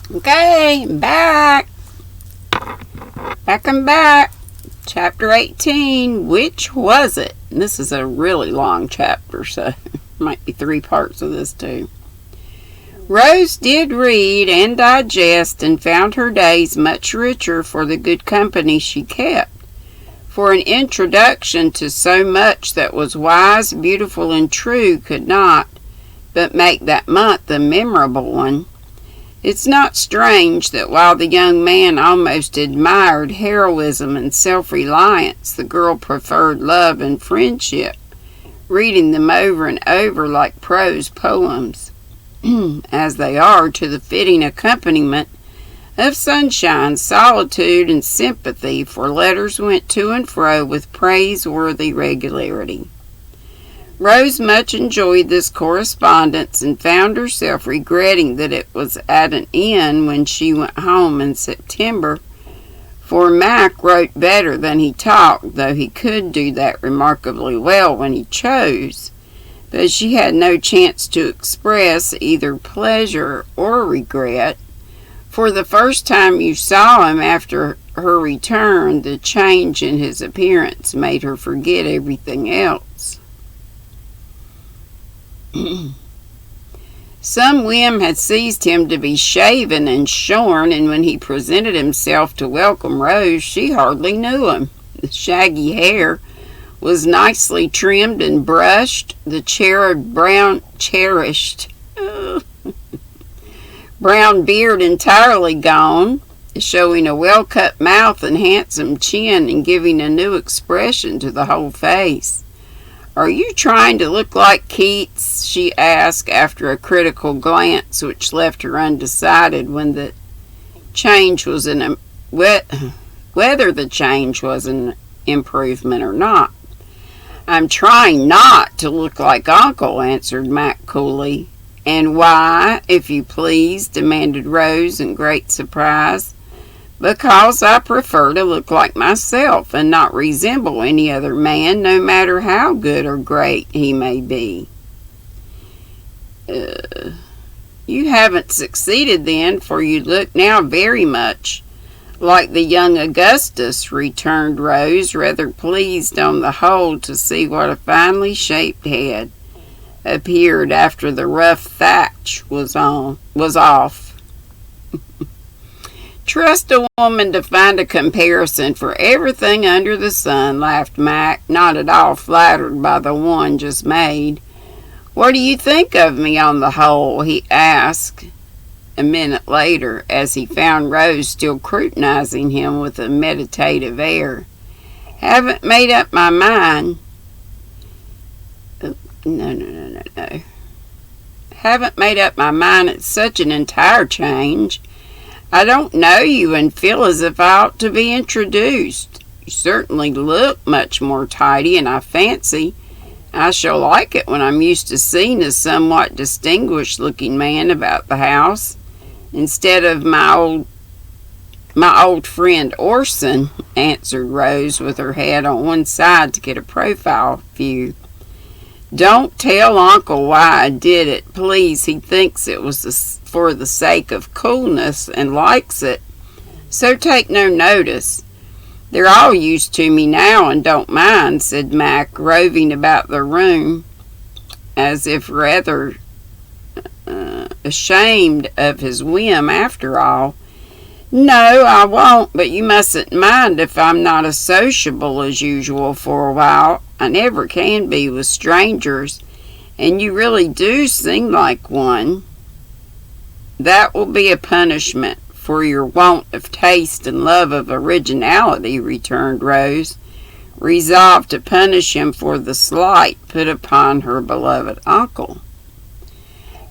Okay, back. I'm back. Chapter 18. Which was it? And this is a really long chapter, so might be 3 parts of this too. Rose did read and digest and found her days much richer for the good company she kept. For an introduction to so much that was wise, beautiful, and true could not but make that month a memorable one. It's not strange that while the young man almost admired heroism and self-reliance, the girl preferred love and friendship, reading them over and over like prose poems, as they are, to the fitting accompaniment of sunshine, solitude, and sympathy, for letters went to and fro with praiseworthy regularity. Rose much enjoyed this correspondence and found herself regretting that it was at an end when she went home in September, for Mac wrote better than he talked, though he could do that remarkably well when he chose. But she had no chance to express either pleasure or regret. For the first time you saw him after her return, the change in his appearance made her forget everything else. Some whim had seized him to be shaven and shorn, and when he presented himself to welcome Rose, she hardly knew him. The shaggy hair was nicely trimmed and brushed, the cherished brown beard entirely gone, showing a well-cut mouth and handsome chin and giving a new expression to the whole face. "Are you trying to look like Keats?" she asked after a critical glance which left her undecided whether the change was an improvement or not. "I'm trying not to look like Uncle," answered Mac coolly. "And why, if you please?" demanded Rose in great surprise. "Because I prefer to look like myself and not resemble any other man, no matter how good or great he may be." You haven't succeeded then, for you look now very much like the young Augustus," returned Rose, rather pleased on the whole to see what a finely shaped head appeared after the rough thatch was off. "Trust a woman to find a comparison for everything under the sun," laughed Mac, not at all flattered by the one just made. "What do you think of me on the whole?" he asked a minute later, as he found Rose still scrutinizing him with a meditative air. "Haven't made up my mind." No. "Haven't made up my mind. It's such an entire change. I don't know you and feel as if I ought to be introduced. You certainly look much more tidy, and I fancy I shall like it when I'm used to seeing a somewhat distinguished-looking man about the house, instead of my old friend Orson," answered Rose with her head on one side to get a profile view. "Don't tell Uncle why I did it, please. He thinks it was for the sake of coolness and likes it, so take no notice. They're all used to me now and don't mind," said Mac, roving about the room as if rather ashamed of his whim after all. "No, I won't, but you mustn't mind if I'm not as sociable as usual for a while. I never can be with strangers, and you really do seem like one." "That will be a punishment for your want of taste and love of originality," returned Rose, resolved to punish him for the slight put upon her beloved uncle.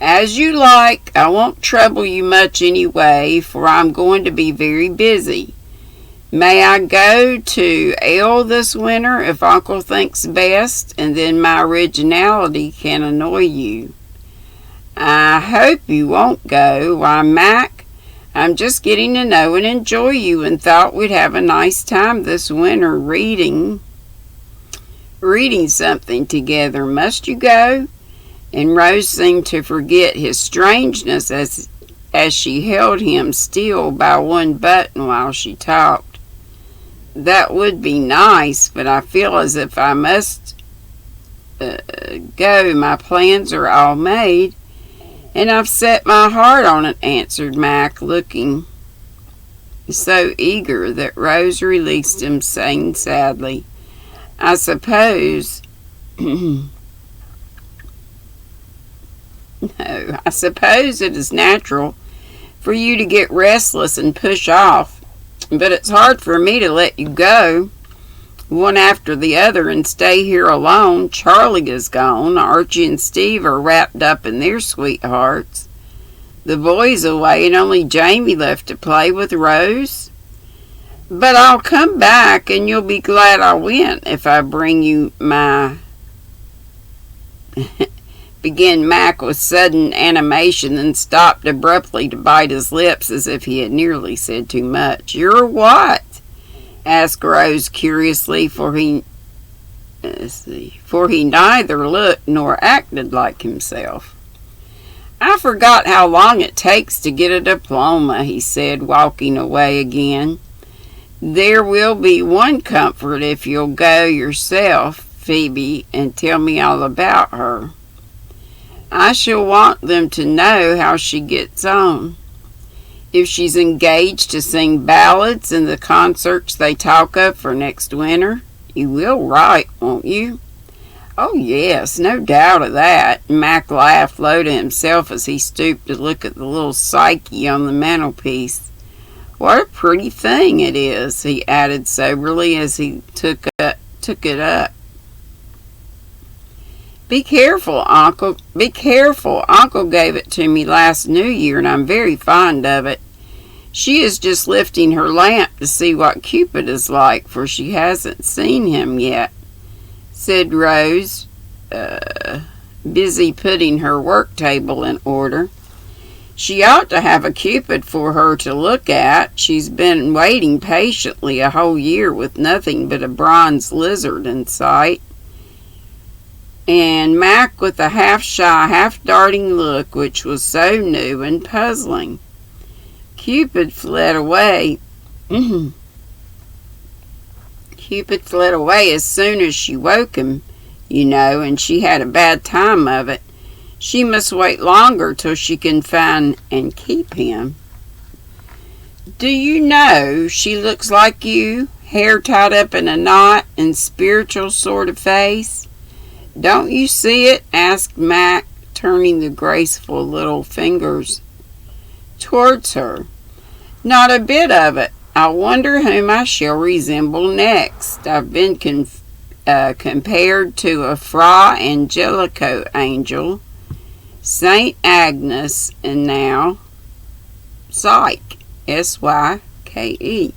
"As you like. I won't trouble you much anyway, for I'm going to be very busy. May I go to Ale this winter if Uncle thinks best, and then my originality can annoy you?" "I hope you won't go. Why, Mac, I'm just getting to know and enjoy you, and thought we'd have a nice time this winter reading something together. Must you go?" And Rose seemed to forget his strangeness as as she held him still by one button while she talked. "That would be nice, but I feel as if I must go. My plans are all made, and I've set my heart on it," answered Mac, looking so eager that Rose released him, saying sadly, "I suppose no, I suppose it is natural for you to get restless and push off, but it's hard for me to let you go one after the other and stay here alone. Charlie is gone. Archie and Steve are wrapped up in their sweethearts. The boy's away and only Jamie left to play with Rose. But I'll come back and you'll be glad I went if I bring you my..." began Mac with sudden animation, then stopped abruptly to bite his lips as if he had nearly said too much. "You're what?" asked Rose curiously, for he neither looked nor acted like himself. "I forgot how long it takes to get a diploma," he said, walking away again. "There will be one comfort if you'll go yourself, Phoebe, and tell me all about her. I shall want them to know how she gets on. If she's engaged to sing ballads in the concerts they talk of for next winter. You will write, won't you?" "Oh, yes, no doubt of that." Mac laughed low to himself as he stooped to look at the little Psyche on the mantelpiece. "What a pretty thing it is," he added soberly as he took it up. Be careful, Uncle. Be careful. Uncle gave it to me last New Year, and I'm very fond of it. She is just lifting her lamp to see what Cupid is like, for she hasn't seen him yet," said Rose, busy putting her work table in order. "She ought to have a Cupid for her to look at. She's been waiting patiently a whole year with nothing but a bronze lizard in sight." And Mac, with a half-shy, half-darting look which was so new and puzzling. Cupid fled away. Cupid fled away as soon as she woke him, you know, and she had a bad time of it. She must wait longer till she can find and keep him. Do you know she looks like you, hair tied up in a knot and spiritual sort of face? Don't you see it?" asked Mac, turning the graceful little fingers towards her. "Not a bit of it. I wonder whom I shall resemble next. I've been compared to a Fra Angelico angel, Saint Agnes, and now Psyche, Syke,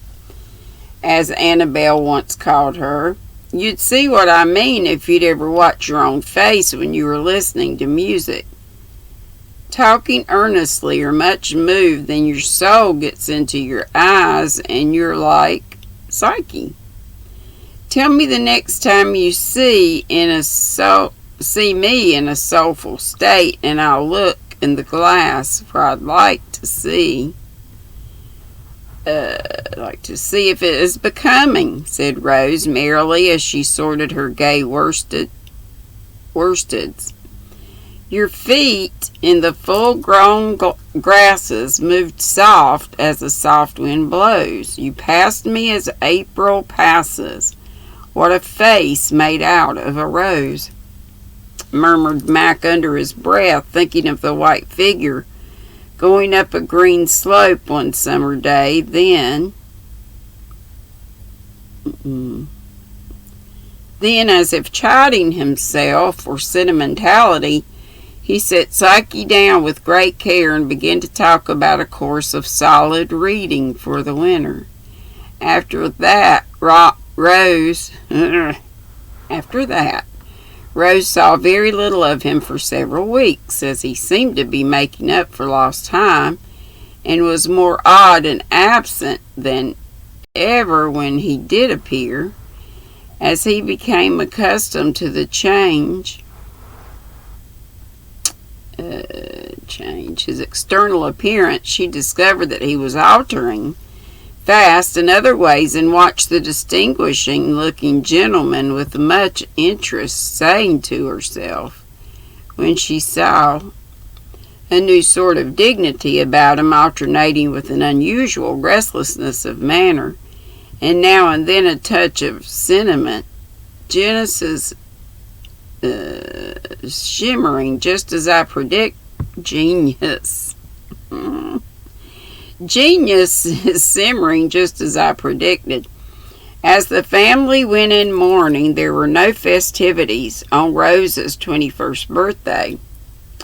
as Annabelle once called her. You'd see what I mean if you'd ever watch your own face when you were listening to music. Talking earnestly or much moved, then your soul gets into your eyes and you're like Psyche. Tell me the next time you see me in a soulful state, and I'll look in the glass, for I'd like to see if it is becoming," said Rose merrily as she sorted her gay worsteds. Your feet in the full-grown grasses moved soft as a soft wind blows. You passed me as April passes. What a face made out of a rose, murmured Mac under his breath, thinking of the white figure going up a green slope one summer day. Then, as if chiding himself for sentimentality, he set Psyche down with great care and began to talk about a course of solid reading for the winter. After that, Rose saw very little of him for several weeks, as he seemed to be making up for lost time, and was more odd and absent than ever when he did appear. As he became accustomed to the change, change his external appearance, she discovered that he was altering fast in other ways, and watched the distinguishing-looking gentleman with much interest, saying to herself, when she saw a new sort of dignity about him, alternating with an unusual restlessness of manner, and now and then a touch of sentiment, Genesis shimmering just as I predict. Genius. Genius is simmering just as I predicted. As the family went in mourning, there were no festivities on Rose's 21st birthday,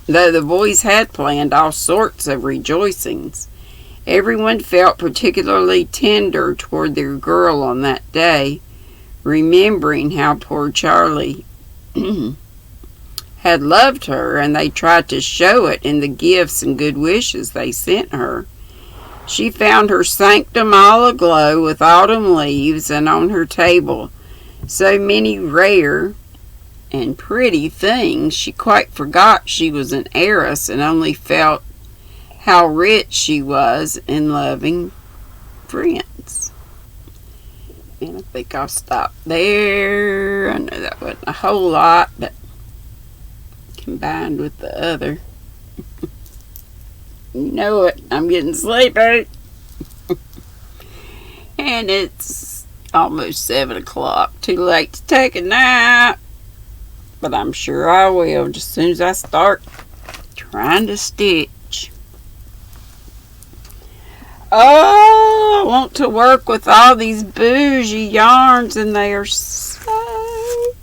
though the boys had planned all sorts of rejoicings. Everyone felt particularly tender toward their girl on that day, remembering how poor Charlie had loved her, and they tried to show it in the gifts and good wishes they sent her. She found her sanctum all aglow with autumn leaves, and on her table so many rare and pretty things she quite forgot she was an heiress, and only felt how rich she was in loving friends. And I think I'll stop there. I know that wasn't a whole lot, but combined with the other, you know it, I'm getting sleepy. And it's almost 7 o'clock. Too late to take a nap, but I'm sure I will just as soon as I start trying to stitch. Oh, I want to work with all these bougie yarns, and they are so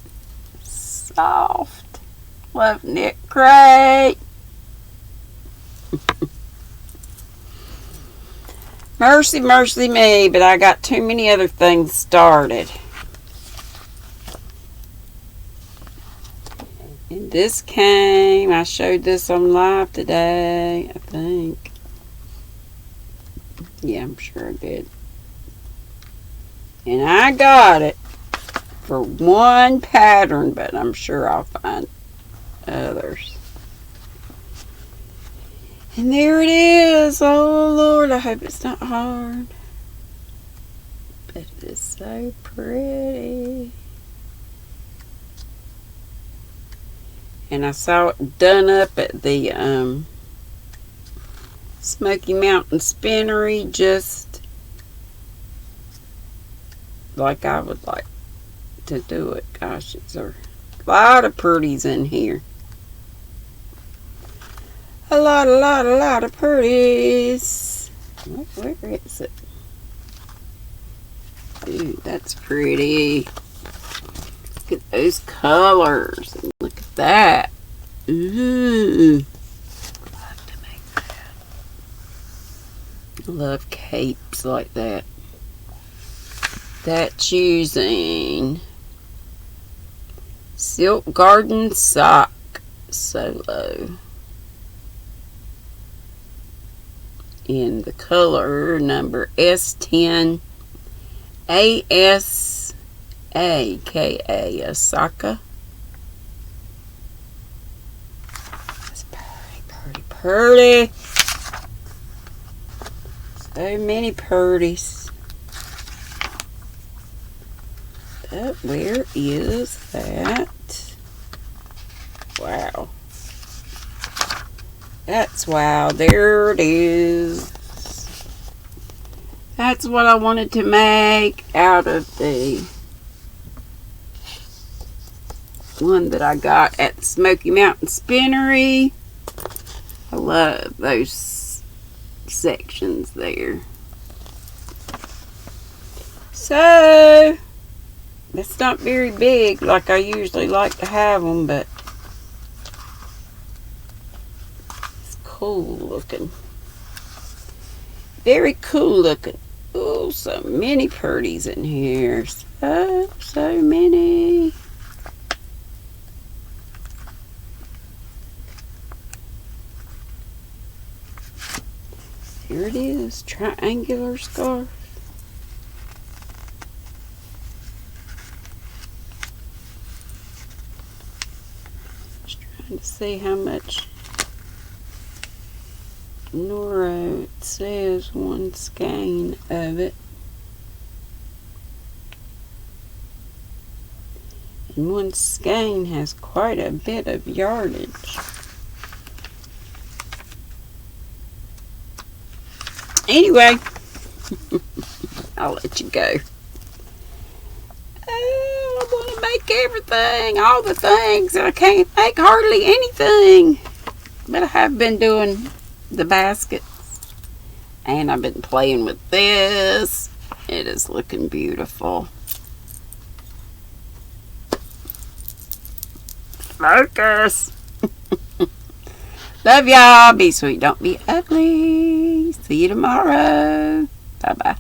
soft. Love knit crate. Mercy, mercy me, but I got too many other things started. And this came, I showed this on live today, I think. Yeah, I'm sure I did. And I got it for one pattern, but I'm sure I'll find others. And there it is. Oh, Lord, I hope it's not hard. But it is so pretty. And I saw it done up at the Smoky Mountain Spinnery, just like I would like to do it. Gosh, it's a lot of pretties in here. A lot of pretties. Where is it? Dude, that's pretty. Look at those colors. Look at that. Ooh. Love to make that. I love capes like that. That's using Silk Garden Sock Solo in the color number S10 ASAKA Osaka. That's pretty. So many purties. But where is that? Wow. That's wow. There it is. That's what I wanted to make out of the one that I got at the Smoky Mountain Spinnery. I love those sections there. So, it's not very big like I usually like to have them, but it's cool looking. Very cool looking. Oh, so many purties in here. So many. Here it is, triangular scarf. Just trying to see how much Nora, it says one skein of it. And one skein has quite a bit of yardage. Anyway, I'll let you go. Oh, I want to make everything, all the things. I can't make hardly anything. But I have been doing the baskets. And I've been playing with this. It is looking beautiful. Focus. Love y'all. Be sweet. Don't be ugly. See you tomorrow. Bye-bye.